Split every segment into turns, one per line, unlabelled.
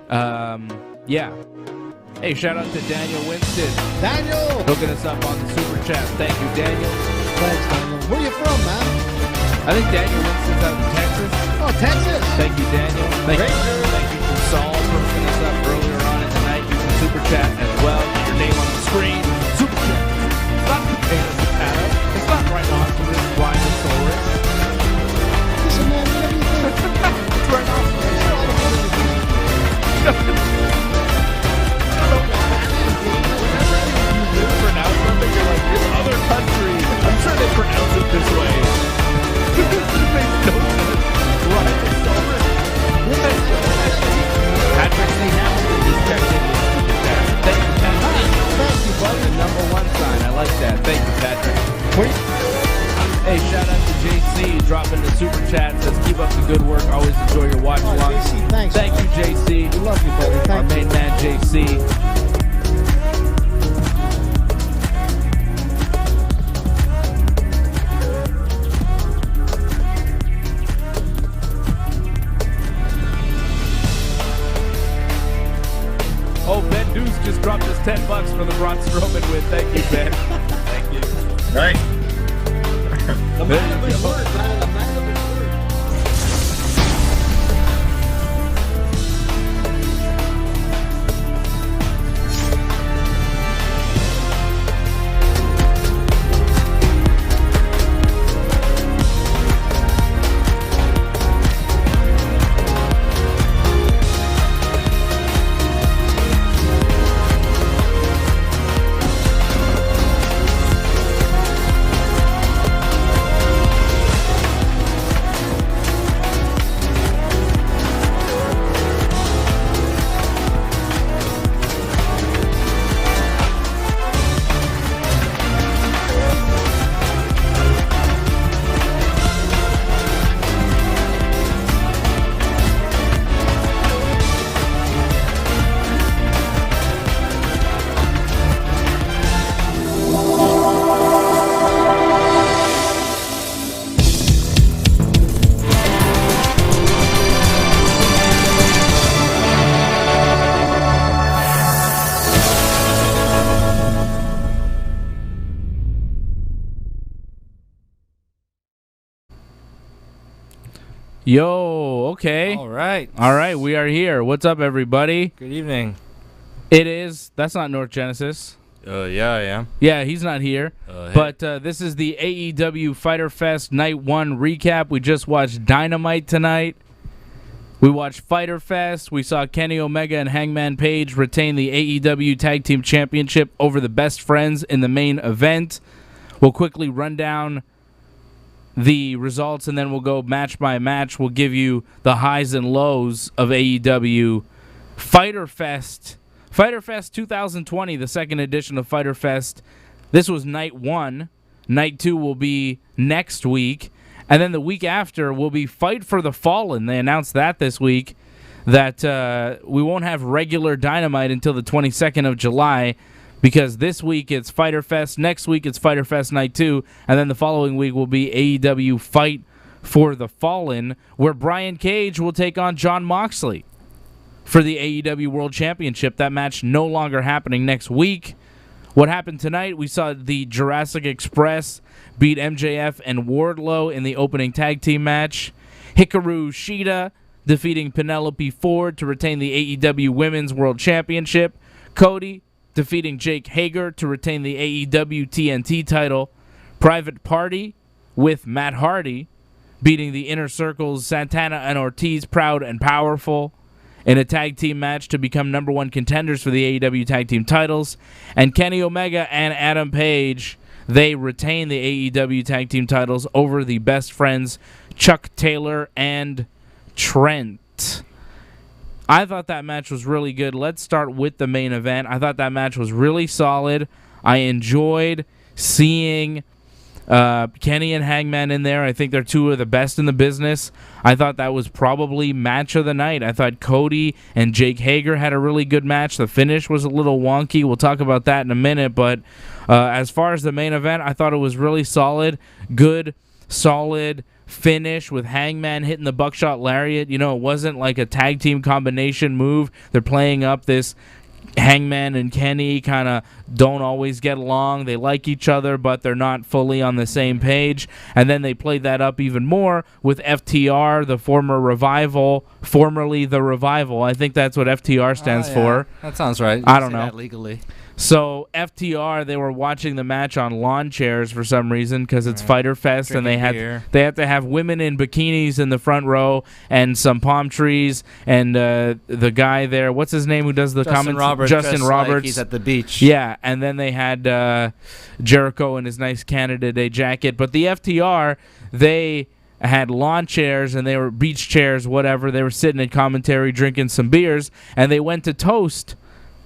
Yeah. Hey, shout out to Daniel Winston.
Daniel!
Hooking us up on the super chat. Thank you, Daniel.
Thanks, Daniel. Where you from, man?
I think Daniel Winston's out in Texas.
Oh, Texas.
Thank you, Daniel. Thank you to Saul for hooking us up earlier on in the night. You can super chat as well. Get your name on the screen. Super chat. It's not potato potato. It's not rhinoceros, rhinoceros.
Listen, man, whatever you think.
It's rhinoceros. Pronounce something, you're like, this other country, I'm sure they pronounce it this way. It makes no sense. Rhinoceros. Patrick C. Hamilton just checked in. Thank you, Patrick.
Thank you, buddy.
Number one sign. I like that. Thank you, Patrick. Hey, shout out to JC dropping the super chat. Says keep up the good work. Always enjoy your watch along.
JC, thanks.
Thank you, JC.
We love you, buddy. Thank
Our main man, JC. Oh, Ben Deuce just dropped us $10 for the Braun Strowman win. Thank you, Ben. Thank you.
Right.
The man of his word, man. The man of his word.
Yo, okay.
All right.
All right, we are here. What's up, everybody?
Good evening.
It is. That's not North Genesis.
Yeah, I am.
Yeah, he's not here.
Hey.
But this is the AEW Fyter Fest Night 1 recap. We just watched Dynamite tonight. We watched Fyter Fest. We saw Kenny Omega and Hangman Page retain the AEW Tag Team Championship over the Best Friends in the main event. We'll quickly run down the results, and then we'll go match by match. We'll give you the highs and lows of AEW Fyter Fest. Fyter Fest 2020, the second edition of Fyter Fest. This was night 1. Night 2 will be next week. And then the week after will be Fight for the Fallen. They announced that this week, that we won't have regular Dynamite until the 22nd of July, because this week it's Fyter Fest, next week it's Fyter Fest Night 2, and then the following week will be AEW Fight for the Fallen, where Brian Cage will take on Jon Moxley for the AEW World Championship. That match no longer happening next week. What happened tonight, we saw the Jurassic Express beat MJF and Wardlow in the opening tag team match. Hikaru Shida defeating Penelope Ford to retain the AEW Women's World Championship. Cody defeating Jake Hager to retain the AEW TNT title. Private Party with Matt Hardy beating the Inner Circle's Santana and Ortiz, Proud and Powerful, in a tag team match to become number 1 contenders for the AEW tag team titles. And Kenny Omega and Adam Page, they retain the AEW tag team titles over the Best Friends, Chuck Taylor and Trent. I thought that match was really good. Let's start with the main event. I thought that match was really solid. I enjoyed seeing Kenny and Hangman in there. I think they're two of the best in the business. I thought that was probably match of the night. I thought Cody and Jake Hager had a really good match. The finish was a little wonky. We'll talk about that in a minute. But as far as the main event, I thought it was really solid. Good, solid finish with Hangman hitting the buckshot lariat. You know, it wasn't like a tag team combination move. They're playing up this Hangman and Kenny kind of don't always get along. They like each other, but they're not fully on the same page. And then they played that up even more with FTR, the formerly the Revival. I think that's what FTR stands for.
That sounds right.
I don't know.
That legally.
So FTR, they were watching the match on lawn chairs for some reason because it's Fyter Fest, and they had to have women in bikinis in the front row and some palm trees, and the guy there, what's his name, who does the comments? Justin Roberts.
Like he's at the beach.
Yeah, and then they had Jericho in his nice Canada Day jacket. But the FTR, they had lawn chairs and they were beach chairs, whatever. They were sitting in commentary drinking some beers, and they went to toast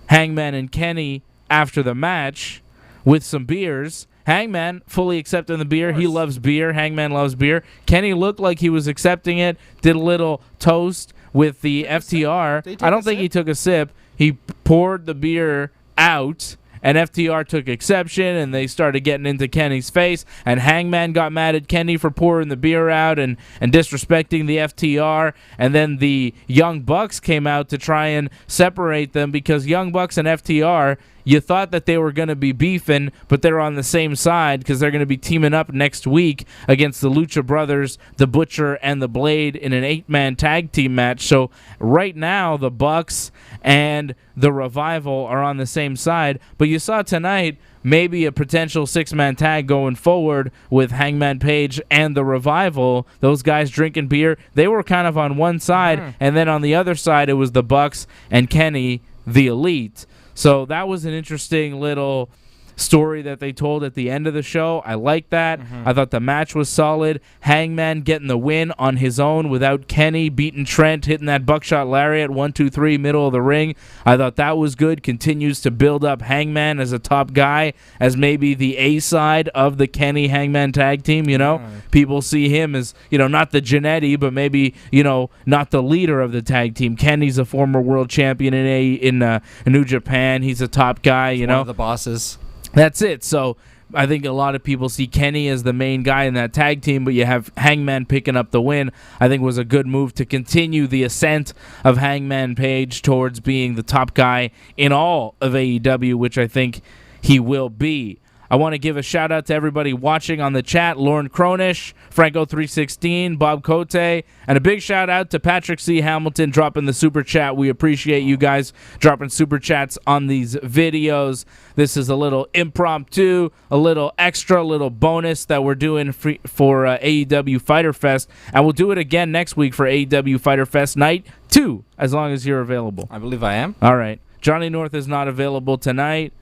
Hangman and Kenny after the match with some beers. Hangman fully accepting the beer. He loves beer. Hangman loves beer. Kenny looked like he was accepting it, did a little toast with the FTR. I don't think he took a sip. He poured the beer out, and FTR took exception, and they started getting into Kenny's face, and Hangman got mad at Kenny for pouring the beer out and disrespecting the FTR, and then the Young Bucks came out to try and separate them because Young Bucks and FTR, you thought that they were going to be beefing, but they're on the same side because they're going to be teaming up next week against the Lucha Brothers, the Butcher, and the Blade in an 8-man tag team match. So right now, the Bucks and the Revival are on the same side. But you saw tonight maybe a potential 6-man tag going forward with Hangman Page and the Revival. Those guys drinking beer, they were kind of on one side, and then on the other side, it was the Bucks and Kenny, the Elite. So that was an interesting little story that they told at the end of the show. I like that. I thought the match was solid. Hangman getting the win on his own without Kenny beating Trent, hitting that buckshot lariat, 1, 2, 3, middle of the ring. I thought that was good. Continues to build up Hangman as a top guy, as maybe the A side of the Kenny Hangman tag team. You know, people see him as, you know, not the Jannetty, but maybe, you know, not the leader of the tag team. Kenny's a former world champion in New Japan. He's a top guy. You know,
one of the bosses.
That's it. So I think a lot of people see Kenny as the main guy in that tag team, but you have Hangman picking up the win. I think was a good move to continue the ascent of Hangman Page towards being the top guy in all of AEW, which I think he will be. I want to give a shout-out to everybody watching on the chat, Lauren Cronish, Franco316, Bob Cote, and a big shout-out to Patrick C. Hamilton dropping the super chat. We appreciate you guys dropping super chats on these videos. This is a little impromptu, a little extra, a little bonus that we're doing for AEW Fyter Fest, and we'll do it again next week for AEW Fyter Fest Night 2, as long as you're available.
I believe I am.
All right. Johnny North is not available tonight.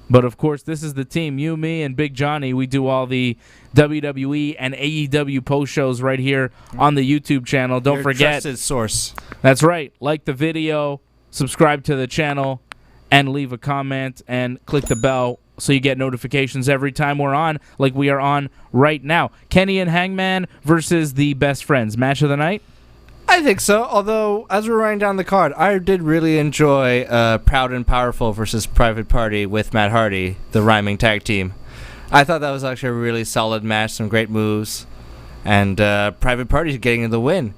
But, of course, this is the team. You, me, and Big Johnny. We do all the WWE and AEW post shows right here on the YouTube channel. Don't forget.
Trusted source.
That's right. Like the video, subscribe to the channel, and leave a comment, and click the bell so you get notifications every time we're on, like we are on right now. Kenny and Hangman versus the Best Friends. Match of the night?
I think so, although as we're writing down the card, I did really enjoy Proud and Powerful versus Private Party with Matt Hardy, the rhyming tag team. I thought that was actually a really solid match, some great moves, and Private Party getting the win.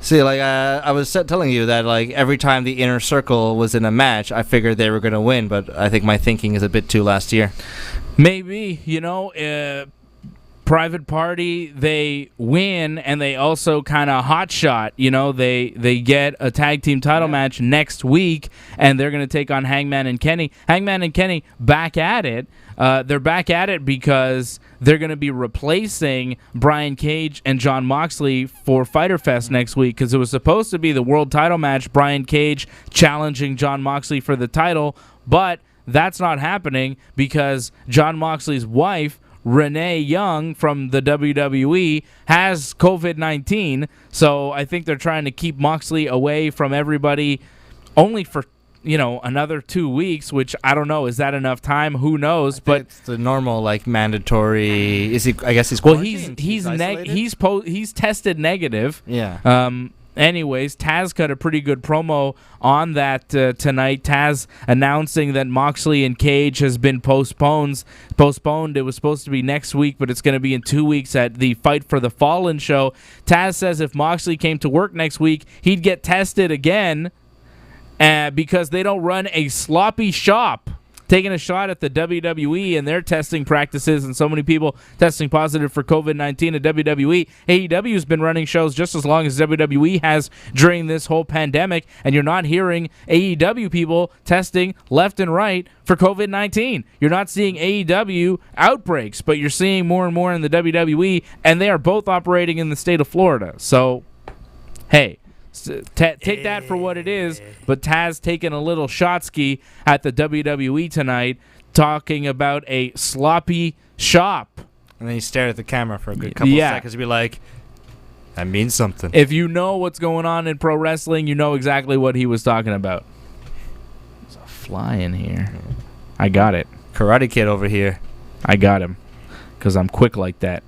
See, like I was telling you that like every time the Inner Circle was in a match, I figured they were going to win, but I think my thinking is a bit too last year.
Maybe, you know, Private Party, they win, and they also kind of hotshot. You know, they get a tag team title match next week, and they're going to take on Hangman and Kenny. Hangman and Kenny back at it. They're back at it because they're going to be replacing Brian Cage and Jon Moxley for Fyter Fest next week, because it was supposed to be the world title match, Brian Cage challenging Jon Moxley for the title, but that's not happening because Jon Moxley's wife, Renee Young from the WWE, has COVID-19, so I think they're trying to keep Moxley away from everybody only for, you know, another 2 weeks, which I don't know. Is that enough time? Who knows? But
it's the normal, like, mandatory. Is he? I guess he's
well.
He's
He's tested negative.
Yeah.
Anyways, Taz cut a pretty good promo on that tonight. Taz announcing that Moxley and Cage has been postponed. It was supposed to be next week, but it's going to be in 2 weeks at the Fight for the Fallen show. Taz says if Moxley came to work next week, he'd get tested again because they don't run a sloppy shop. Taking a shot at the WWE and their testing practices and so many people testing positive for COVID-19 at WWE. AEW's been running shows just as long as WWE has during this whole pandemic, and you're not hearing AEW people testing left and right for COVID-19. You're not seeing AEW outbreaks, but you're seeing more and more in the WWE, and they are both operating in the state of Florida. So, hey. Take that for what it is, but Taz taking a little shot-ski at the WWE tonight, talking about a sloppy shop.
And then he stared at the camera for a good couple of seconds and be like, that means something.
If you know what's going on in pro wrestling, you know exactly what he was talking about. There's a fly in here. I got it.
Karate Kid over here.
I got him because I'm quick like that.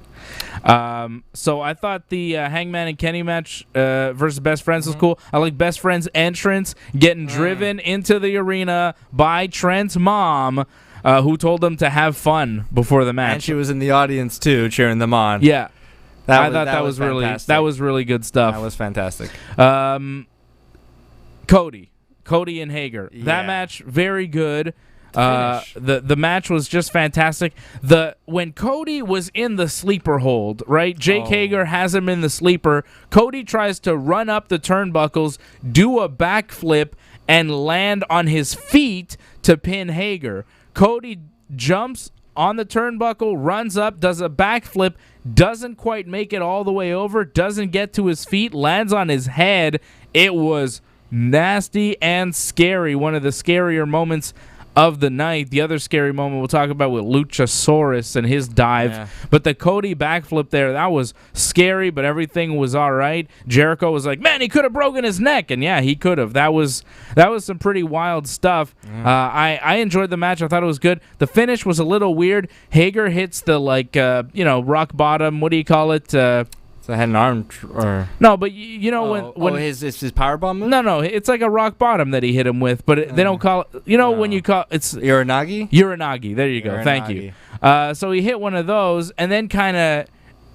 So I thought the Hangman and Kenny match versus Best Friends was cool. I like Best Friends' entrance, getting driven into the arena by Trent's mom, who told them to have fun before the match.
And she was in the audience, too, cheering them on.
Yeah. I thought
that was
really good stuff.
That was fantastic.
Cody and Hager. Yeah. That match, very good. The match was just fantastic. When Cody was in the sleeper hold, right? Jake Hager has him in the sleeper. Cody tries to run up the turnbuckles, do a backflip, and land on his feet to pin Hager. Cody jumps on the turnbuckle, runs up, does a backflip, doesn't quite make it all the way over, doesn't get to his feet, lands on his head. It was nasty and scary. One of the scarier moments of the night. The other scary moment we'll talk about with Luchasaurus and his dive. Yeah. But the Cody backflip there, that was scary, but everything was all right. Jericho was like, man, he could have broken his neck. And yeah, he could have. That was some pretty wild stuff. I enjoyed the match. I thought it was good. The finish was a little weird. Hager hits the rock bottom. What do you call it?
I had an arm or
no, but you know when
his powerbomb move?
No, it's like a rock bottom that he hit him with, but they don't call it. You know when you call it's
Uranagi.
There you go. Thank you. So he hit one of those, and then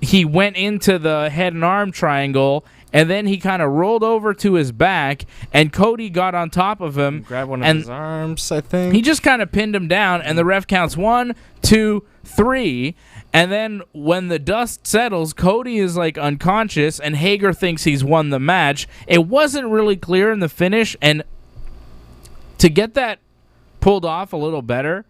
he went into the head and arm triangle, and then he kind of rolled over to his back, and Cody got on top of him,
grabbed one of his arms. I think
he just kind of pinned him down, and the ref counts 1, 2, 3. And then when the dust settles, Cody is like unconscious, and Hager thinks he's won the match. It wasn't really clear in the finish, and to get that pulled off a little better,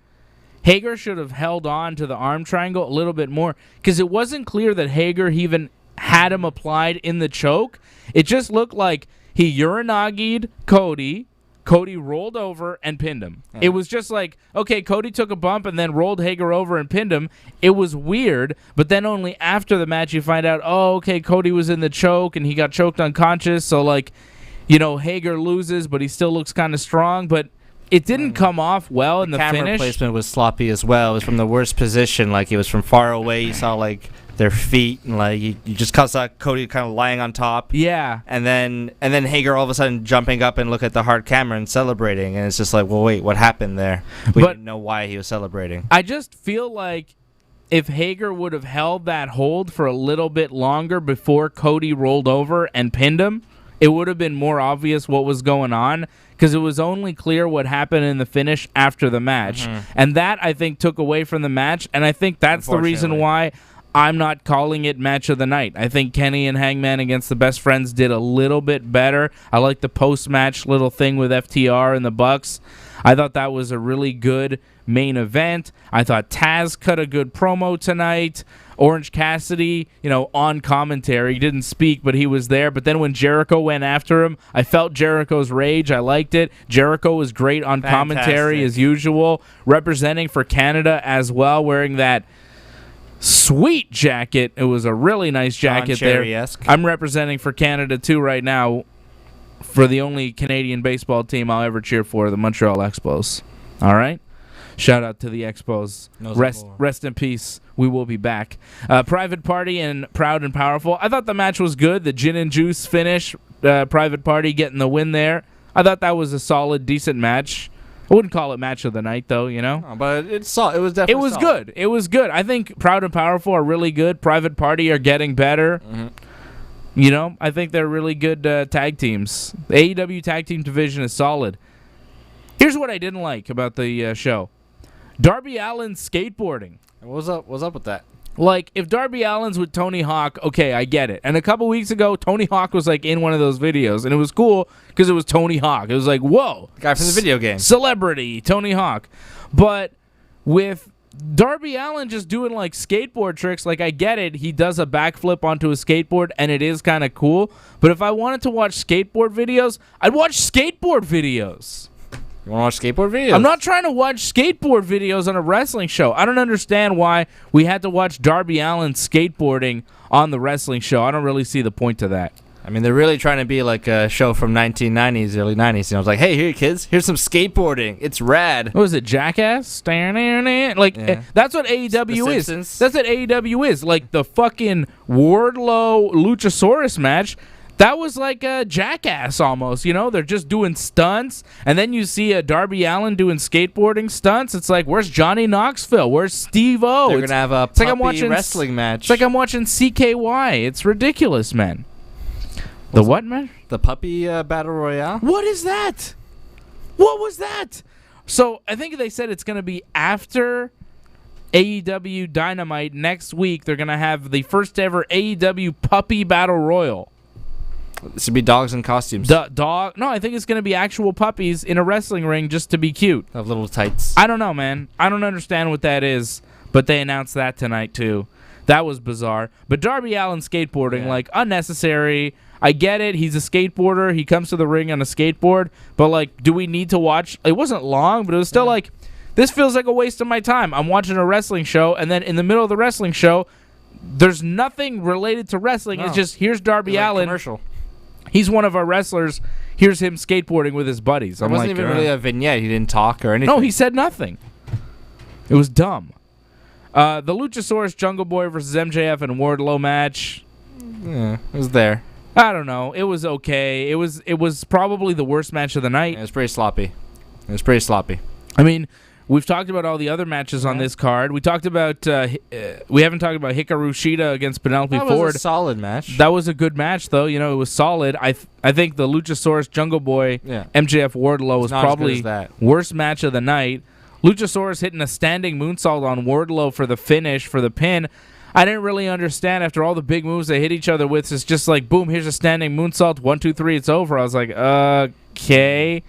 Hager should have held on to the arm triangle a little bit more, because it wasn't clear that Hager even had him applied in the choke. It just looked like he urinagi'd Cody. Cody rolled over and pinned him. It was just like, okay, Cody took a bump and then rolled Hager over and pinned him. It was weird, but then only after the match you find out, oh, okay, Cody was in the choke and he got choked unconscious, so Hager loses, but he still looks kind of strong, but it didn't come off well in the finish.
The camera placement was sloppy as well. It was from the worst position. Like, it was from far away. You saw, their feet, and you just saw Cody kind of lying on top.
Yeah.
And then Hager all of a sudden jumping up and look at the hard camera and celebrating, and it's just like, well, wait, what happened there? We didn't know why he was celebrating.
I just feel like if Hager would have held that hold for a little bit longer before Cody rolled over and pinned him, it would have been more obvious what was going on, because it was only clear what happened in the finish after the match. And that, I think, took away from the match, and I think that's the reason why I'm not calling it match of the night. I think Kenny and Hangman against the Best Friends did a little bit better. I like the post-match little thing with FTR and the Bucks. I thought that was a really good main event. I thought Taz cut a good promo tonight. Orange Cassidy, on commentary, didn't speak, but he was there. But then when Jericho went after him, I felt Jericho's rage. I liked it. Jericho was great on commentary as usual, representing for Canada as well, wearing that sweet jacket. It was a really nice jacket there. I'm representing for Canada too right now, for the only Canadian baseball team I'll ever cheer for, the Montreal Expos. All right? Shout out to the Expos. Rest in peace, we will be back. Private Party and Proud and Powerful. I thought the match was good. The gin and juice finish, Private Party getting the win there. I thought that was a solid, decent match. I wouldn't call it match of the night, though, you know?
No, but it was definitely solid.
Good. It was good. I think Proud and Powerful are really good. Private Party are getting better.
Mm-hmm.
You know, I think they're really good tag teams. The AEW tag team division is solid. Here's what I didn't like about the show. Darby Allin's skateboarding.
What's up with that?
Like, if Darby Allin's with Tony Hawk, okay, I get it. And a couple weeks ago, Tony Hawk was, like, in one of those videos. And it was cool because it was Tony Hawk. It was like, whoa.
The guy from the video game.
Celebrity, Tony Hawk. But with Darby Allin just doing, like, skateboard tricks, like, I get it. He does a backflip onto a skateboard, and it is kind of cool. But if I wanted to watch skateboard videos, I'd watch skateboard videos.
You want to watch skateboard videos?
I'm not trying to watch skateboard videos on a wrestling show. I don't understand why we had to watch Darby Allin skateboarding on the wrestling show. I don't really see the point to that.
I mean, they're really trying to be like a show from 1990s, early 90s. You know, it's like, hey, here, kids, here's some skateboarding. It's rad.
What was it, Jackass? Like, that's what AEW is. That's what AEW is. Like, the fucking Wardlow Luchasaurus match, that was like a Jackass almost, you know? They're just doing stunts, and then you see a Darby Allin doing skateboarding stunts. It's like, where's Johnny Knoxville? Where's Steve-O?
They're going to have a puppy wrestling match.
It's like I'm watching CKY. It's ridiculous, man. The what, man?
The puppy battle royale?
What is that? What was that? So I think they said it's going to be after AEW Dynamite next week. They're going to have the first ever AEW puppy battle royal.
This would be dogs in costumes.
No, I think it's going to be actual puppies in a wrestling ring just to be cute.
Have little tights.
I don't know, man. I don't understand what that is, but they announced that tonight too. That was bizarre. But Darby Allin skateboarding, like, unnecessary. I get it. He's a skateboarder. He comes to the ring on a skateboard. But, like, do we need to watch? It wasn't long, but it was still like, this feels like a waste of my time. I'm watching a wrestling show, and then in the middle of the wrestling show, there's nothing related to wrestling. No. It's just, here's Darby Allin.
Commercial. He's
one of our wrestlers. Here's him skateboarding with his buddies.
It wasn't even really a vignette. He didn't talk or anything.
No, he said nothing. It was dumb. The Luchasaurus Jungle Boy versus MJF and Wardlow match.
Yeah, it was there.
I don't know. It was okay. It was probably the worst match of the night.
It was pretty sloppy.
I mean, we've talked about all the other matches on this card. We talked about we haven't talked about Hikaru Shida against Penelope Ford.
That was a solid match.
That was a good match, though. You know, it was solid. I think the Luchasaurus Jungle Boy MJF Wardlow was probably worst match of the night. Luchasaurus hitting a standing moonsault on Wardlow for the finish, for the pin. I didn't really understand after all the big moves they hit each other with. It's just like, boom, here's a standing moonsault. 1, 2, 3, it's over. I was like, okay.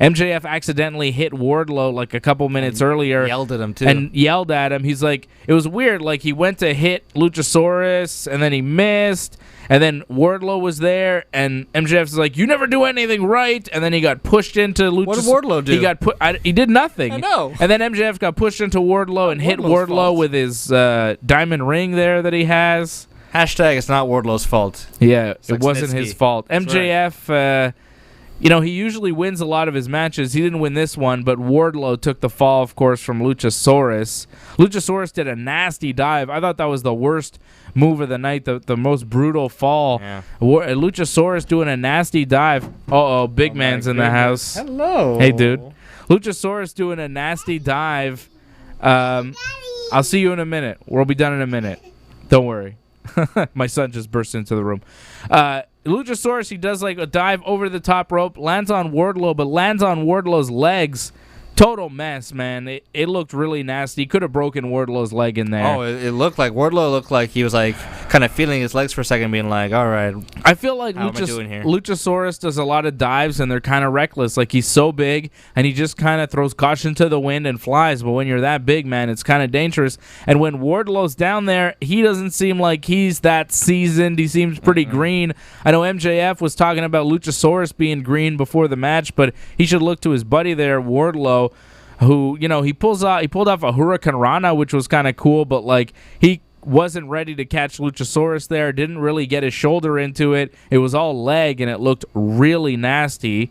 MJF accidentally hit Wardlow like a couple minutes earlier.
Yelled at him, too.
And yelled at him. He's like, it was weird. Like, he went to hit Luchasaurus, and then he missed. And then Wardlow was there, and MJF's like, you never do anything right. And then he got pushed into Luchasaurus.
What did Wardlow do?
He did nothing.
I know.
And then MJF got pushed into Wardlow and hit Wardlow with his diamond ring there that he has.
Hashtag it's not Wardlow's fault.
Yeah, it wasn't his fault. MJF, you know, he usually wins a lot of his matches. He didn't win this one, but Wardlow took the fall, of course, from Luchasaurus. Luchasaurus did a nasty dive. I thought that was the worst move of the night, the most brutal fall. Yeah. Luchasaurus doing a nasty dive. Big man's in the house.
Hello.
Hey, dude. Luchasaurus doing a nasty dive. I'll see you in a minute. We'll be done in a minute. Don't worry. My son just burst into the room. Luchasaurus, he does like a dive over the top rope, lands on Wardlow, but lands on Wardlow's legs. Total mess, man. It looked really nasty. Could have broken Wardlow's leg in there.
Oh, it looked like Wardlow looked like he was like kind of feeling his legs for a second, being like, all right.
I feel like Luchasaurus does a lot of dives, and they're kind of reckless. Like, he's so big, and he just kind of throws caution to the wind and flies. But when you're that big, man, it's kind of dangerous. And when Wardlow's down there, he doesn't seem like he's that seasoned. He seems pretty green. I know MJF was talking about Luchasaurus being green before the match, but he should look to his buddy there, Wardlow, who, you know, he pulled off a Hurricane Rana, which was kind of cool, but like he wasn't ready to catch Luchasaurus there, didn't really get his shoulder into it. It was all leg, and it looked really nasty.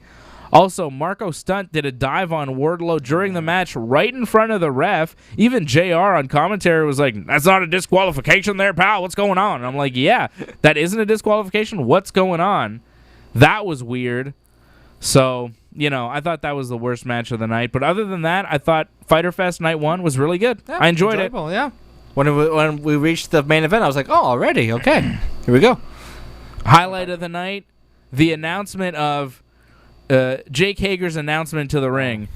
Also, Marco Stunt did a dive on Wardlow during the match right in front of the ref. Even JR on commentary was like, that's not a disqualification there, pal. What's going on? And I'm like, yeah, that isn't a disqualification. What's going on? That was weird. So, I thought that was the worst match of the night. But other than that, I thought Fyter Fest Night 1 was really good.
Yeah,
I enjoyed it.
Yeah. When we reached the main event, I was like, oh, already? Okay. Here we go.
Highlight of the night, the announcement of Jake Hager's announcement to the ring.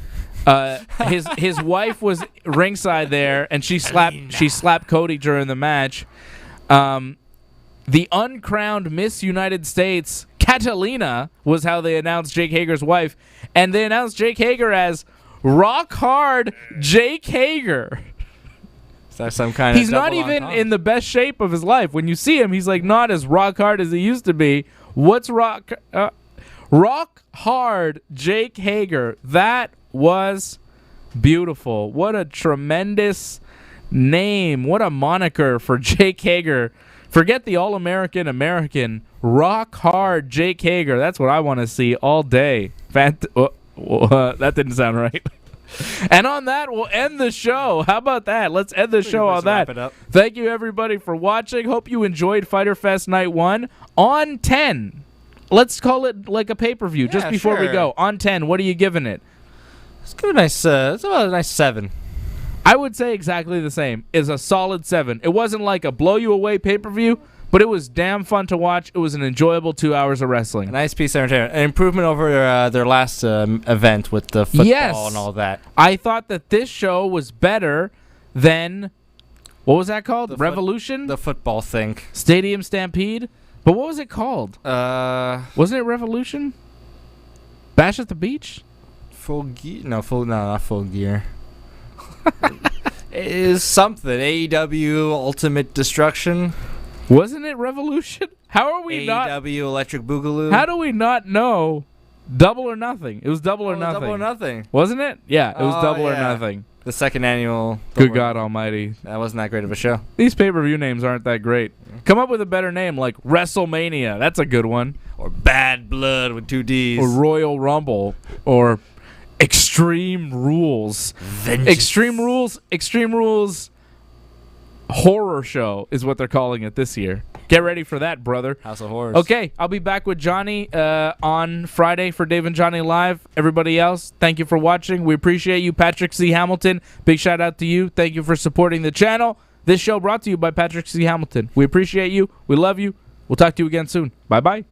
His wife was ringside there, and she slapped Cody during the match. The uncrowned Miss United States, Catalina, was how they announced Jake Hager's wife, and they announced Jake Hager as Rock Hard Jake Hager.
Is that some kind
He's not even in the best shape of his life. When you see him, he's like not as rock hard as he used to be. What's Rock Hard Jake Hager? That was beautiful. What a tremendous name. What a moniker for Jake Hager. Forget the All-American American. Rock Hard Jake Hager. That's what I want to see all day. That didn't sound right. And on that, we'll end the show. How about that? Let's end the show on that.
Wrap it up.
Thank you, everybody, for watching. Hope you enjoyed Fyter Fest Night 1. On 10, let's call it like a pay-per-view just before we go. On 10, what are you giving it?
Let's give it a nice, it's about a nice 7.
I would say exactly the same. It's a solid 7. It wasn't like a blow-you-away pay-per-view, but it was damn fun to watch. It was an enjoyable 2 hours of wrestling.
A nice piece of entertainment. An improvement over their last event with the football and all that.
I thought that this show was better than, what was that called? Revolution?
The football thing.
Stadium Stampede? But what was it called? Wasn't it Revolution? Bash at the Beach?
Full gear? No, not full gear. It is something. AEW Ultimate Destruction.
Wasn't it Revolution? How are we not?
AEW Electric Boogaloo.
How do we not know? Double or Nothing. It was Double or Nothing.
Double or Nothing.
Wasn't it? Yeah, it was Double or Nothing.
The second annual.
Good God Almighty.
That wasn't that great of a show.
These pay-per-view names aren't that great. Come up with a better name like WrestleMania. That's a good one.
Or Bad Blood with 2 Ds.
Or Royal Rumble. Or Extreme Rules.
Vengeance.
Extreme Rules Horror Show is what they're calling it this year. Get ready for that, brother.
House of Horrors.
Okay, I'll be back with Johnny on Friday for Dave and Johnny Live. Everybody else, thank you for watching. We appreciate you. Patrick C. Hamilton, big shout out to you. Thank you for supporting the channel. This show brought to you by Patrick C. Hamilton. We appreciate you. We love you. We'll talk to you again soon. Bye-bye.